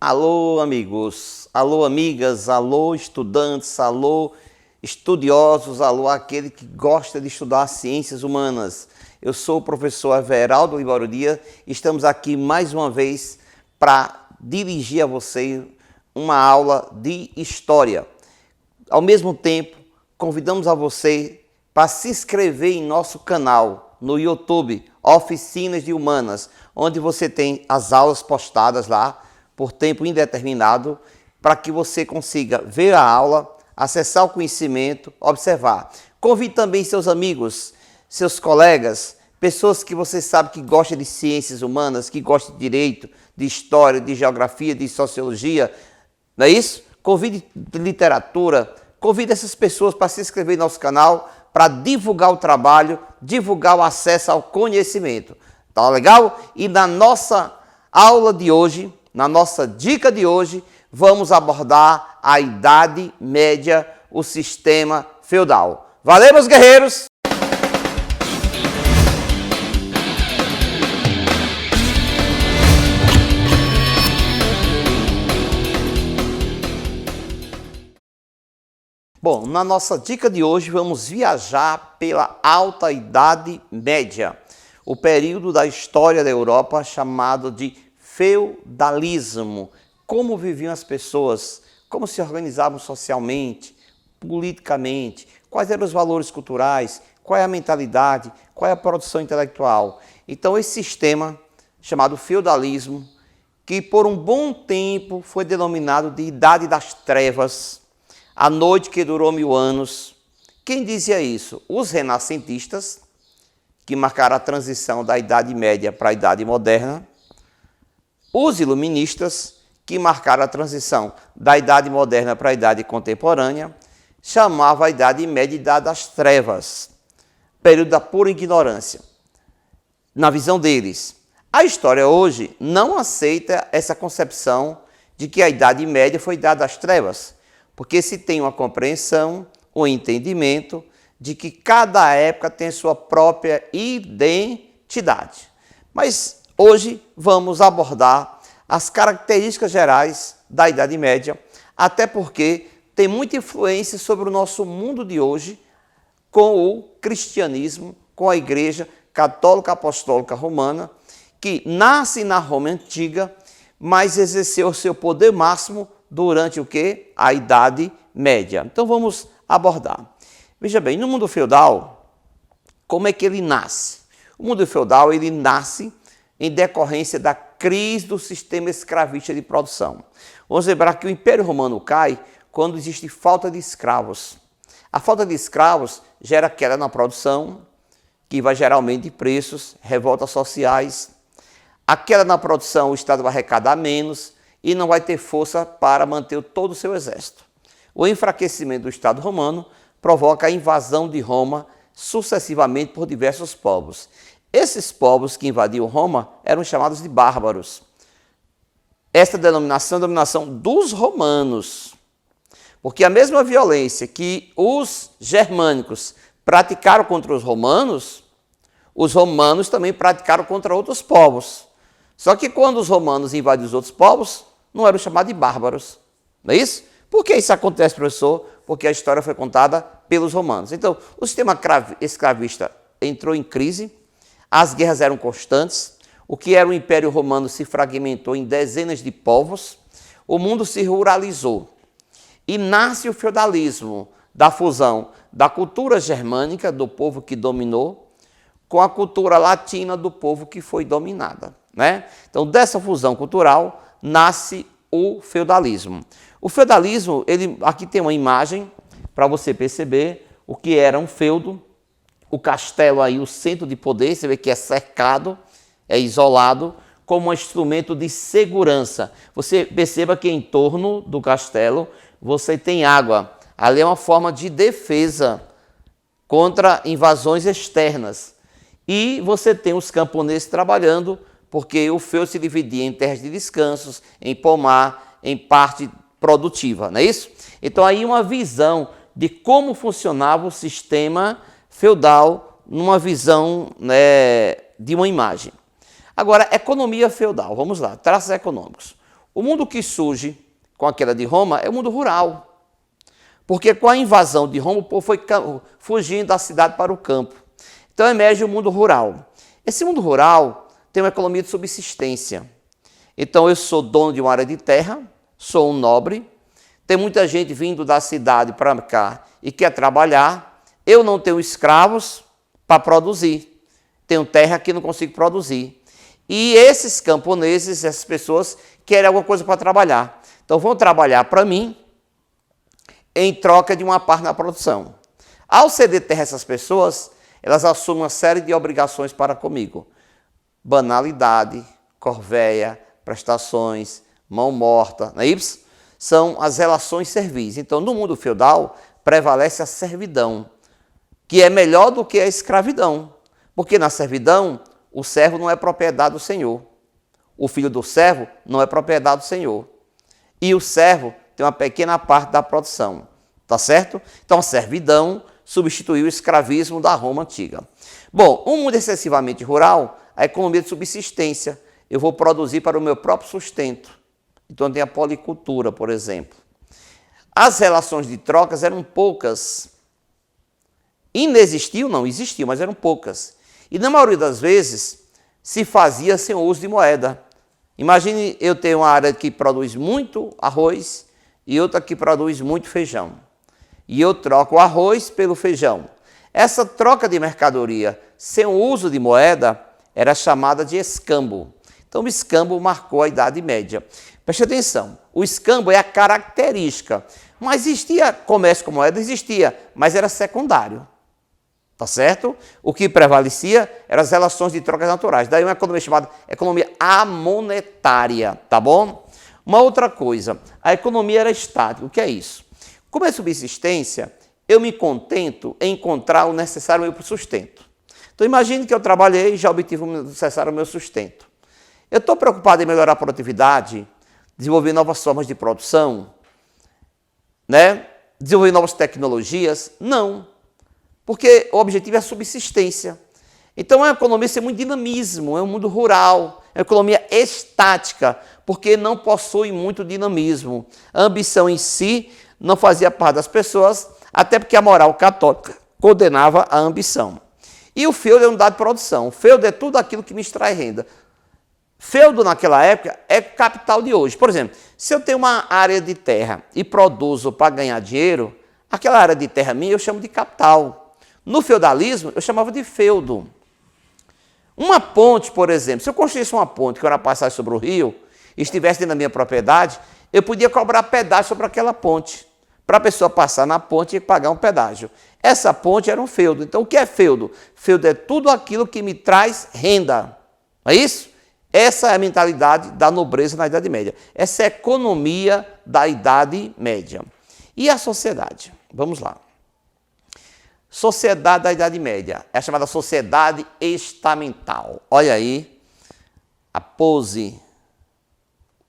Alô, amigos, alô, amigas, alô, estudantes, alô, estudiosos, alô, aquele que gosta de estudar ciências humanas. Eu sou o professor Everaldo Libório Dias e estamos aqui mais uma vez para dirigir a você uma aula de história. Ao mesmo tempo, convidamos a você para se inscrever em nosso canal no YouTube, Oficinas de Humanas, onde você tem as aulas postadas lá por tempo indeterminado, para que você consiga ver a aula, acessar o conhecimento, observar. Convide também seus amigos, seus colegas, pessoas que você sabe que gostam de ciências humanas, que gostam de direito, de história, de geografia, de sociologia, não é isso? Convide literatura, convide essas pessoas para se inscrever no nosso canal, para divulgar o trabalho, divulgar o acesso ao conhecimento. Tá legal? E na nossa aula de hoje, na nossa dica de hoje, vamos abordar a Idade Média, o sistema feudal. Valeu, meus guerreiros! Bom, na nossa dica de hoje vamos viajar pela Alta Idade Média, o período da história da Europa chamado de feudalismo. Como viviam as pessoas, como se organizavam socialmente, politicamente, quais eram os valores culturais, qual é a mentalidade, qual é a produção intelectual. Então esse sistema chamado feudalismo, que por um bom tempo foi denominado de Idade das Trevas, a noite que durou 1000 anos. Quem dizia isso? Os renascentistas, que marcaram a transição da Idade Média para a Idade Moderna, os iluministas, que marcaram a transição da Idade Moderna para a Idade Contemporânea, chamavam a Idade Média de Idade das Trevas, período da pura ignorância. Na visão deles, a história hoje não aceita essa concepção de que a Idade Média foi Idade das Trevas, porque se tem uma compreensão, um entendimento de que cada época tem sua própria identidade. Mas hoje vamos abordar as características gerais da Idade Média, até porque tem muita influência sobre o nosso mundo de hoje com o cristianismo, com a Igreja Católica Apostólica Romana, que nasce na Roma Antiga, mas exerceu o seu poder máximo durante o quê? A Idade Média. Então vamos abordar. Veja bem, no mundo feudal, como é que ele nasce? O mundo feudal ele nasce em decorrência da crise do sistema escravista de produção. Vamos lembrar que o Império Romano cai quando existe falta de escravos. A falta de escravos gera queda na produção, que vai gerar aumento de preços, revoltas sociais. A queda na produção, o Estado vai arrecadar menos e não vai ter força para manter todo o seu exército. O enfraquecimento do Estado romano provoca a invasão de Roma sucessivamente por diversos povos. Esses povos que invadiam Roma eram chamados de bárbaros. Esta denominação é a denominação dos romanos, porque a mesma violência que os germânicos praticaram contra os romanos também praticaram contra outros povos. Só que quando os romanos invadiam os outros povos, não eram chamados de bárbaros. Não é isso? Por que isso acontece, professor? Porque a história foi contada pelos romanos. Então, o sistema escravista entrou em crise, as guerras eram constantes, o que era o Império Romano se fragmentou em dezenas de povos, o mundo se ruralizou. E nasce o feudalismo, da fusão da cultura germânica, do povo que dominou, com a cultura latina do povo que foi dominada, né? Então, dessa fusão cultural, nasce o feudalismo. O feudalismo, aqui tem uma imagem para você perceber o que era um feudo. O castelo aí, o centro de poder, você vê que é cercado, é isolado, como um instrumento de segurança. Você perceba que em torno do castelo você tem água. Ali é uma forma de defesa contra invasões externas. E você tem os camponeses trabalhando, porque o feudo se dividia em terras de descansos, em pomar, em parte produtiva, não é isso? Então aí uma visão de como funcionava o sistema feudal, numa visão, né, de uma imagem. Agora, economia feudal, vamos lá, traços econômicos. O mundo que surge com a queda de Roma é o mundo rural. Porque com a invasão de Roma, o povo foi fugindo da cidade para o campo. Então emerge o mundo rural. Esse mundo rural tem uma economia de subsistência. Então eu sou dono de uma área de terra, sou um nobre, tem muita gente vindo da cidade para cá e quer trabalhar, eu não tenho escravos para produzir, tenho terra que não consigo produzir. E esses camponeses, essas pessoas, querem alguma coisa para trabalhar. Então vão trabalhar para mim em troca de uma parte na produção. Ao ceder terra a essas pessoas, elas assumem uma série de obrigações para comigo. Banalidade, corvéia, prestações, mão morta, não é isso? São as relações servis. Então, no mundo feudal, prevalece a servidão, que é melhor do que a escravidão. Porque na servidão, o servo não é propriedade do senhor. O filho do servo não é propriedade do senhor. E o servo tem uma pequena parte da produção. Tá certo? Então, a servidão substituiu o escravismo da Roma antiga. Bom, um mundo excessivamente rural, a economia de subsistência. Eu vou produzir para o meu próprio sustento. Então tem a policultura, por exemplo. As relações de trocas eram poucas. Inexistiam? Não, existiam, mas eram poucas. E na maioria das vezes se fazia sem o uso de moeda. Imagine eu ter uma área que produz muito arroz e outra que produz muito feijão. E eu troco o arroz pelo feijão. Essa troca de mercadoria sem o uso de moeda era chamada de escambo. Então, o escambo marcou a Idade Média. Preste atenção, o escambo é a característica. Mas existia comércio com moeda? Existia, mas era secundário. Tá certo? O que prevalecia eram as relações de trocas naturais. Daí uma economia chamada economia amonetária, tá bom? Uma outra coisa, a economia era estática. O que é isso? Como é subsistência, eu me contento em encontrar o necessário para o sustento. Então, imagine que eu trabalhei e já obtive o necessário ao meu sustento. Eu estou preocupado em melhorar a produtividade, desenvolver novas formas de produção, né? Desenvolver novas tecnologias? Não, porque o objetivo é a subsistência. Então, é uma economia sem muito dinamismo, é um mundo rural, é uma economia estática, porque não possui muito dinamismo. A ambição em si não fazia parte das pessoas, até porque a moral católica condenava a ambição. E o feudo é um dado de produção. O feudo é tudo aquilo que me extrai renda. Feudo naquela época é capital de hoje. Por exemplo, se eu tenho uma área de terra e produzo para ganhar dinheiro, aquela área de terra minha eu chamo de capital. No feudalismo eu chamava de feudo. Uma ponte, por exemplo, se eu construísse uma ponte que era passagem sobre o rio e estivesse dentro da minha propriedade, eu podia cobrar pedágio sobre aquela ponte. Para a pessoa passar na ponte e pagar um pedágio. Essa ponte era um feudo. Então, o que é feudo? Feudo é tudo aquilo que me traz renda. Não é isso? Essa é a mentalidade da nobreza na Idade Média. Essa é a economia da Idade Média. E a sociedade? Vamos lá. Sociedade da Idade Média. É a chamada sociedade estamental. Olha aí a pose,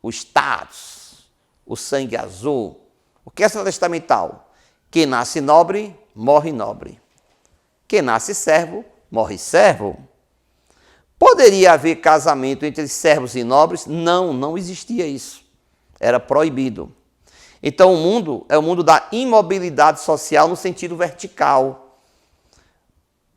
o status, o sangue azul. O que é a sociedade estamental? Quem nasce nobre, morre nobre. Quem nasce servo, morre servo. Poderia haver casamento entre servos e nobres? Não, não existia isso. Era proibido. Então o mundo é o mundo da imobilidade social no sentido vertical.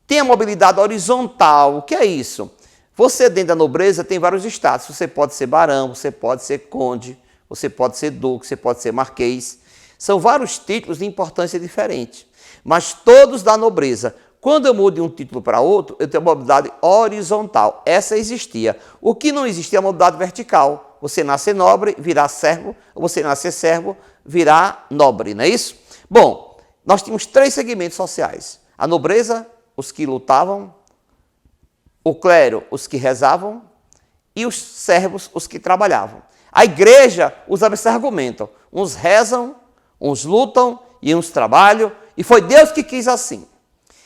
Tem a mobilidade horizontal. O que é isso? Você dentro da nobreza tem vários status. Você pode ser barão, você pode ser conde, você pode ser duque, você pode ser marquês. São vários títulos de importância diferente, mas todos da nobreza. Quando eu mudo de um título para outro, eu tenho a mobilidade horizontal. Essa existia. O que não existia é a mobilidade vertical. Você nascer nobre, virar servo, ou você nascer servo, virar nobre, não é isso? Bom, nós tínhamos 3 segmentos sociais. A nobreza, os que lutavam, o clero, os que rezavam, e os servos, os que trabalhavam. A igreja usava esse argumento. Uns rezam, uns lutam e uns trabalham, e foi Deus que quis assim.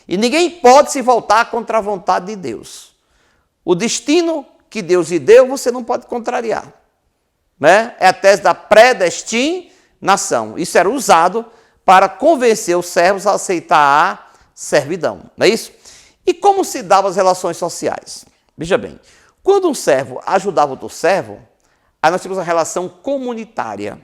E ninguém pode se voltar contra a vontade de Deus. O destino que Deus lhe deu, você não pode contrariar. Né? É a tese da predestinação. Isso era usado para convencer os servos a aceitar a servidão. Não é isso? E como se davam as relações sociais? Veja bem, quando um servo ajudava outro servo, Aí nós temos a relação comunitária.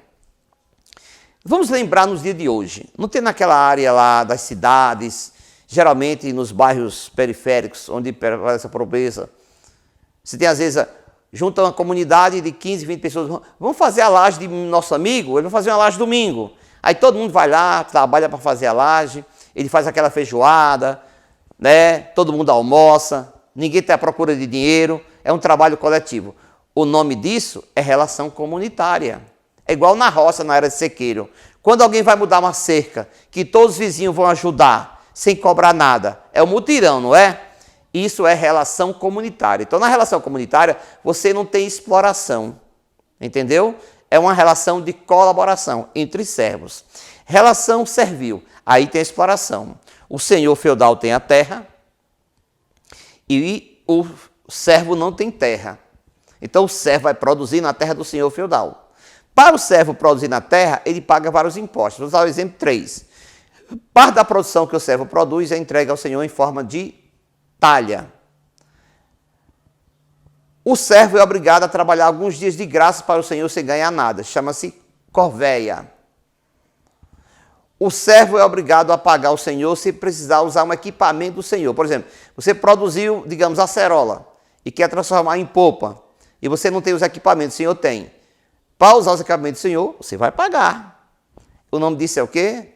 Vamos lembrar nos dias de hoje, não tem naquela área lá das cidades, geralmente nos bairros periféricos, onde prevalece a pobreza, você tem às vezes, junta uma comunidade de 15, 20 pessoas, vamos fazer a laje de nosso amigo, ele vai fazer uma laje domingo. Aí todo mundo vai lá, trabalha para fazer a laje, ele faz aquela feijoada, né? Todo mundo almoça, ninguém está à procura de dinheiro, é um trabalho coletivo. O nome disso é relação comunitária. É igual na roça, na era de sequeiro. Quando alguém vai mudar uma cerca, que todos os vizinhos vão ajudar, sem cobrar nada, é um mutirão, não é? Isso é relação comunitária. Então, na relação comunitária, você não tem exploração, entendeu? É uma relação de colaboração entre servos. Relação servil, aí tem a exploração. O senhor feudal tem a terra e o servo não tem terra. Então, o servo vai produzir na terra do senhor feudal. Para o servo produzir na terra, ele paga vários impostos. Vou usar o exemplo 3. Parte da produção que o servo produz é entregue ao senhor em forma de talha. O servo é obrigado a trabalhar alguns dias de graça para o senhor sem ganhar nada. Chama-se corveia. O servo é obrigado a pagar ao senhor se precisar usar um equipamento do senhor. Por exemplo, você produziu, digamos, acerola e quer transformar em polpa. E você não tem os equipamentos, o senhor tem. Para usar os equipamentos do senhor, você vai pagar. O nome disso é o quê?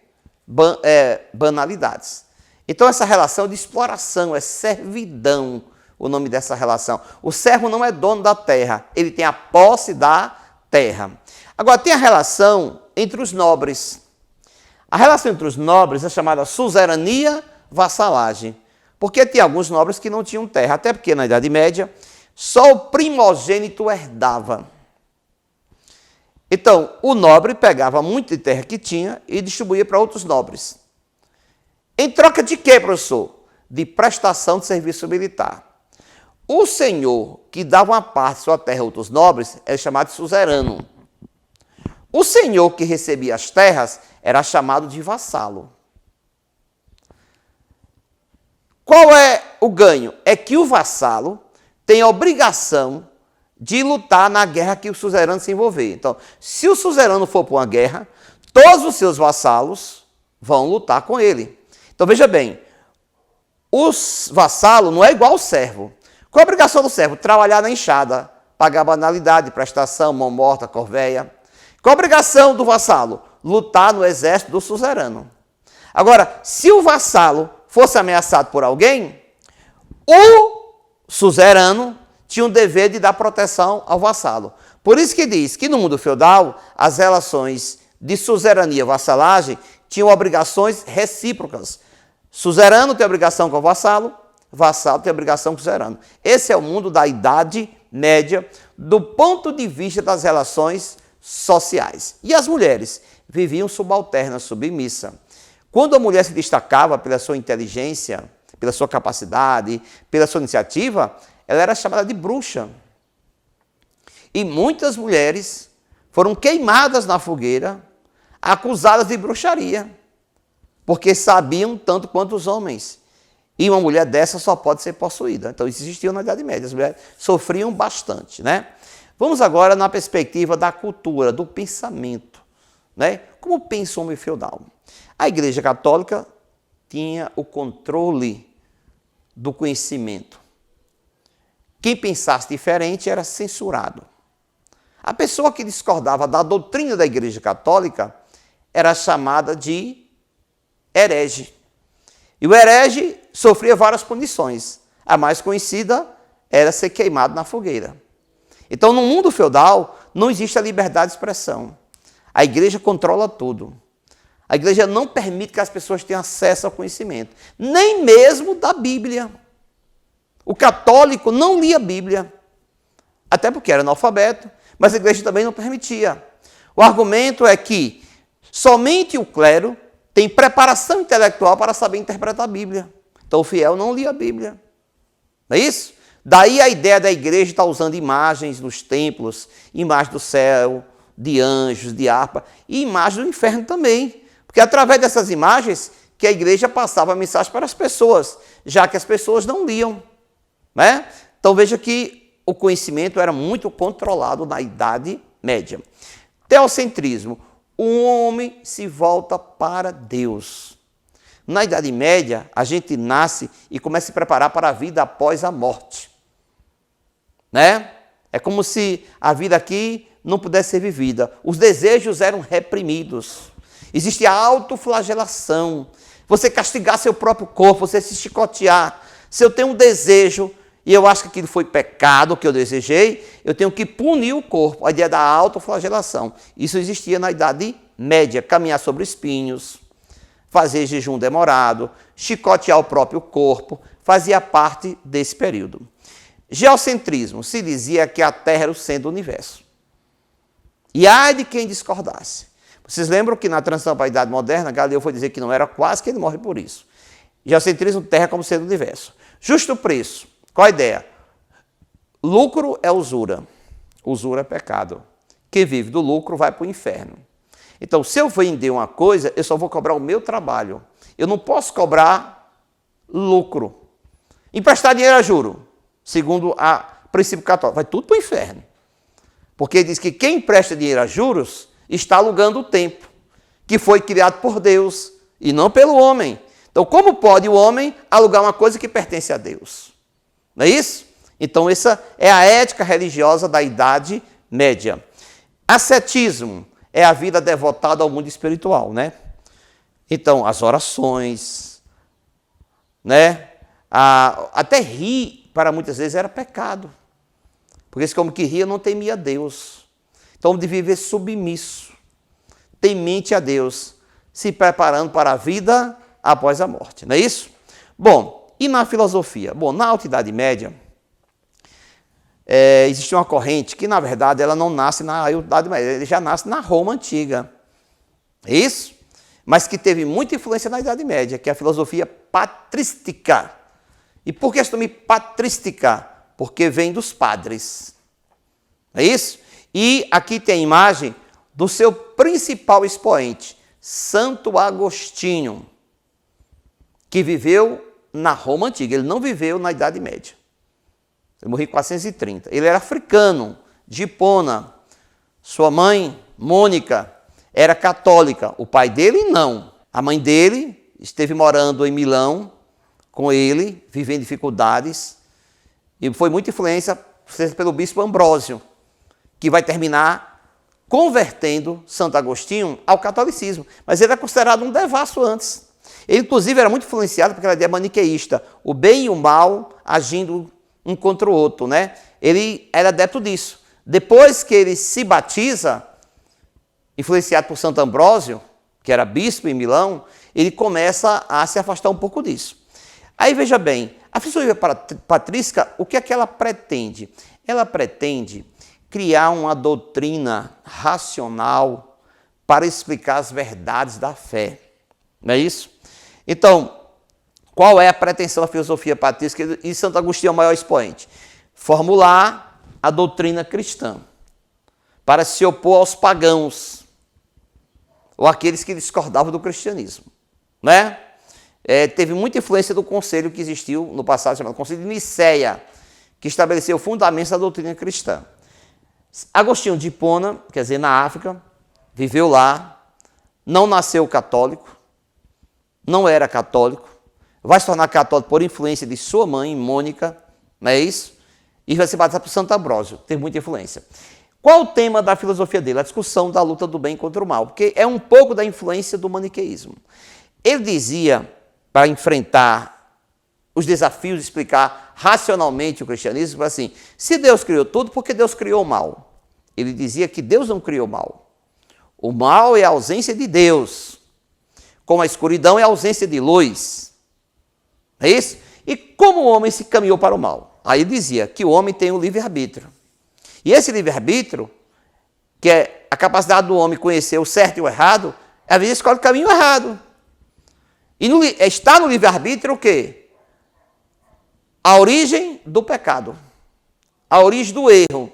Banalidades. Então, essa relação de exploração, é servidão, o nome dessa relação. O servo não é dono da terra, ele tem a posse da terra. Agora, tem a relação entre os nobres. A relação entre os nobres é chamada suzerania, vassalagem. Porque tinha alguns nobres que não tinham terra, até porque na Idade Média, só o primogênito herdava. Então, o nobre pegava muito de terra que tinha e distribuía para outros nobres. Em troca de quê, professor? De prestação de serviço militar. O senhor que dava uma parte de sua terra a outros nobres era chamado de suzerano. O senhor que recebia as terras era chamado de vassalo. Qual é o ganho? É que o vassalo tem a obrigação de lutar na guerra que o suzerano se envolver. Então, se o suzerano for para uma guerra, todos os seus vassalos vão lutar com ele. Então, veja bem, o vassalo não é igual ao servo. Qual a obrigação do servo? Trabalhar na enxada, pagar banalidade, prestação, mão morta, corveia. Qual a obrigação do vassalo? Lutar no exército do suzerano. Agora, se o vassalo fosse ameaçado por alguém, o suzerano tinha o dever de dar proteção ao vassalo. Por isso que diz que no mundo feudal, as relações de suzerania e vassalagem tinham obrigações recíprocas. Suzerano tem obrigação com o vassalo, vassalo tem obrigação com o suzerano. Esse é o mundo da Idade Média, do ponto de vista das relações sociais. E as mulheres viviam subalternas, submissas. Quando a mulher se destacava pela sua inteligência, pela sua capacidade, pela sua iniciativa, ela era chamada de bruxa. E muitas mulheres foram queimadas na fogueira, acusadas de bruxaria, porque sabiam tanto quanto os homens. E uma mulher dessa só pode ser possuída. Então, isso existia na Idade Média. As mulheres sofriam bastante, né? Vamos agora na perspectiva da cultura, do pensamento, né? Como pensa o homem feudal? A Igreja Católica tinha o controle do conhecimento. Quem pensasse diferente era censurado. A pessoa que discordava da doutrina da Igreja Católica era chamada de herege. E o herege sofria várias punições. A mais conhecida era ser queimado na fogueira. Então, no mundo feudal, não existe a liberdade de expressão. A Igreja controla tudo. A Igreja não permite que as pessoas tenham acesso ao conhecimento, nem mesmo da Bíblia. O católico não lia a Bíblia, até porque era analfabeto, mas a Igreja também não permitia. O argumento é que somente o clero tem preparação intelectual para saber interpretar a Bíblia. Então o fiel não lia a Bíblia. Não é isso? Daí a ideia da Igreja estar usando imagens nos templos, imagens do céu, de anjos, de harpa, e imagens do inferno também. Porque através dessas imagens que a Igreja passava a mensagem para as pessoas, já que as pessoas não liam. Né? Então veja que o conhecimento era muito controlado na Idade Média. Teocentrismo. O homem se volta para Deus. Na Idade Média, a gente nasce e começa a se preparar para a vida após a morte. Né? É como se a vida aqui não pudesse ser vivida. Os desejos eram reprimidos. Existia autoflagelação. Você castigar seu próprio corpo, você se chicotear. Se eu tenho um desejo e eu acho que aquilo foi pecado, que eu desejei, eu tenho que punir o corpo. A ideia da autoflagelação. Isso existia na Idade Média. Caminhar sobre espinhos, fazer jejum demorado, chicotear o próprio corpo, fazia parte desse período. Geocentrismo. Se dizia que a Terra era o centro do universo. E ai de quem discordasse. Vocês lembram que na transição para a Idade Moderna, Galileu foi dizer que não era, quase que ele morre por isso. Geocentrismo, Terra como centro do universo. Justo preço. Qual a ideia? Lucro é usura. Usura é pecado. Quem vive do lucro vai para o inferno. Então, se eu vender uma coisa, eu só vou cobrar o meu trabalho. Eu não posso cobrar lucro. Emprestar dinheiro a juro, segundo o princípio católico, vai tudo para o inferno. Porque ele diz que quem empresta dinheiro a juros está alugando o tempo, que foi criado por Deus e não pelo homem. Então, como pode o homem alugar uma coisa que pertence a Deus? Não é isso? Então, essa é a ética religiosa da Idade Média. Ascetismo é a vida devotada ao mundo espiritual, né? Então, as orações, né? Até rir, para muitas vezes, era pecado. Porque esse homem que ria não temia a Deus. Então, de viver submisso, temente a Deus, se preparando para a vida após a morte, não é isso? Bom, e na filosofia? Bom, na Alta Idade Média, existe uma corrente que, na verdade, ela não nasce na Idade Média, ele já nasce na Roma Antiga. É isso? Mas que teve muita influência na Idade Média, que é a filosofia patrística. E por que esse nome patrística? Porque vem dos padres. É isso? E aqui tem a imagem do seu principal expoente, Santo Agostinho, que viveu na Roma Antiga. Ele não viveu na Idade Média. Ele morreu em 430. Ele era africano, de Hipona. Sua mãe, Mônica, era católica. O pai dele, não. A mãe dele esteve morando em Milão com ele, vivendo dificuldades. E foi muita influência pelo bispo Ambrósio, que vai terminar convertendo Santo Agostinho ao catolicismo. Mas ele era considerado um devasso antes. Ele, inclusive, era muito influenciado por aquela ideia maniqueísta, o bem e o mal agindo um contra o outro, né? Ele era adepto disso. Depois que ele se batiza, influenciado por Santo Ambrósio, que era bispo em Milão, ele começa a se afastar um pouco disso. Aí, veja bem, a filosofia patrística, o que é que ela pretende? Ela pretende criar uma doutrina racional para explicar as verdades da fé. Não é isso? Então, qual é a pretensão da filosofia patrística? E Santo Agostinho é o maior expoente. Formular a doutrina cristã para se opor aos pagãos ou aqueles que discordavam do cristianismo. Né? Teve muita influência do conselho que existiu no passado, chamado Conselho de Nicéia, que estabeleceu fundamentos da doutrina cristã. Agostinho de Hipona, quer dizer, na África, viveu lá, não nasceu católico, não era católico, vai se tornar católico por influência de sua mãe, Mônica, não é isso? E vai se batizar por Santo Ambrósio, teve muita influência. Qual o tema da filosofia dele? A discussão da luta do bem contra o mal, porque é um pouco da influência do maniqueísmo. Ele dizia, para enfrentar os desafios de explicar racionalmente o cristianismo, assim, se Deus criou tudo, por que Deus criou o mal? Ele dizia que Deus não criou o mal. O mal é a ausência de Deus, como a escuridão é a ausência de luz. É isso? E como o homem se caminhou para o mal? Aí ele dizia que o homem tem um livre-arbítrio. E esse livre-arbítrio, que é a capacidade do homem conhecer o certo e o errado, às vezes escolhe o caminho errado. E está no livre-arbítrio o quê? A origem do pecado. A origem do erro.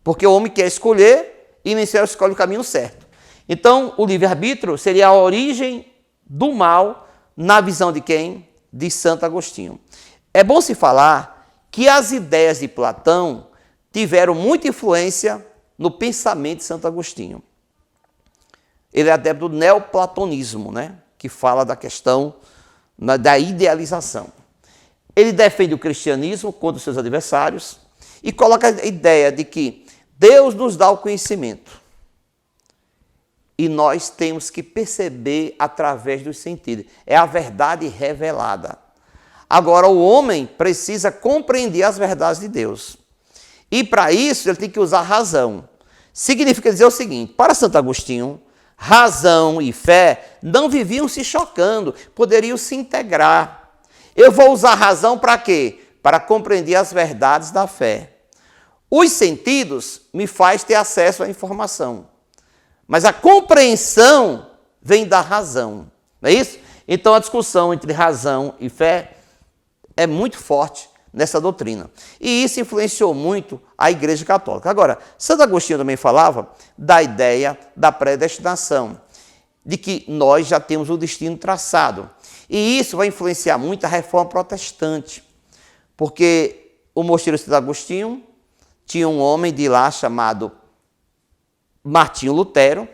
Porque o homem quer escolher e nem sempre escolhe o caminho certo. Então, o livre-arbítrio seria a origem do mal na visão de quem? De Santo Agostinho. É bom se falar que as ideias de Platão tiveram muita influência no pensamento de Santo Agostinho. Ele é adepto do neoplatonismo, né? Que fala da questão da idealização. Ele defende o cristianismo contra os seus adversários e coloca a ideia de que Deus nos dá o conhecimento e nós temos que perceber através dos sentidos. É a verdade revelada. Agora, o homem precisa compreender as verdades de Deus. E para isso, ele tem que usar razão. Significa dizer o seguinte, para Santo Agostinho, razão e fé não viviam se chocando, poderiam se integrar. Eu vou usar razão para quê? Para compreender as verdades da fé. Os sentidos me faz ter acesso à informação, mas a compreensão vem da razão, não é isso? Então a discussão entre razão e fé é muito forte nessa doutrina. E isso influenciou muito a Igreja Católica. Agora, Santo Agostinho também falava da ideia da predestinação, de que nós já temos o destino traçado. E isso vai influenciar muito a reforma protestante, porque o mosteiro de Santo Agostinho tinha um homem de lá chamado Martinho Lutero,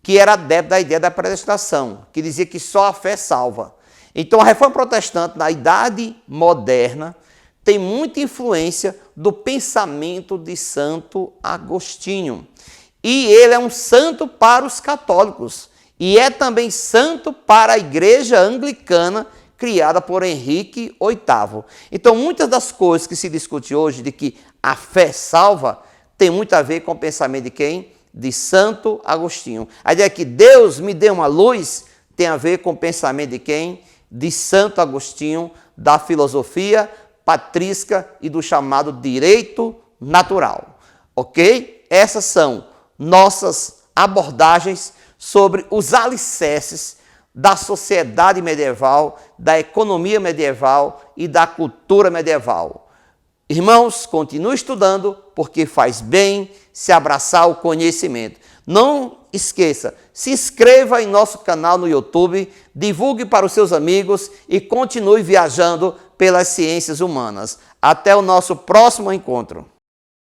que era adepto da ideia da predestinação, que dizia que só a fé salva. Então, a reforma protestante, na Idade Moderna, tem muita influência do pensamento de Santo Agostinho. E ele é um santo para os católicos. E é também santo para a Igreja Anglicana, criada por Henrique VIII. Então, muitas das coisas que se discute hoje, de que a fé salva, tem muito a ver com o pensamento de quem? De Santo Agostinho. A ideia que Deus me deu uma luz tem a ver com o pensamento de quem? De Santo Agostinho, da filosofia patrística e do chamado direito natural. Ok? Essas são nossas abordagens sobre os alicerces da sociedade medieval, da economia medieval e da cultura medieval. Irmãos, continue estudando, porque faz bem se abraçar o conhecimento. Não esqueça, se inscreva em nosso canal no YouTube, divulgue para os seus amigos e continue viajando pelas ciências humanas. Até o nosso próximo encontro.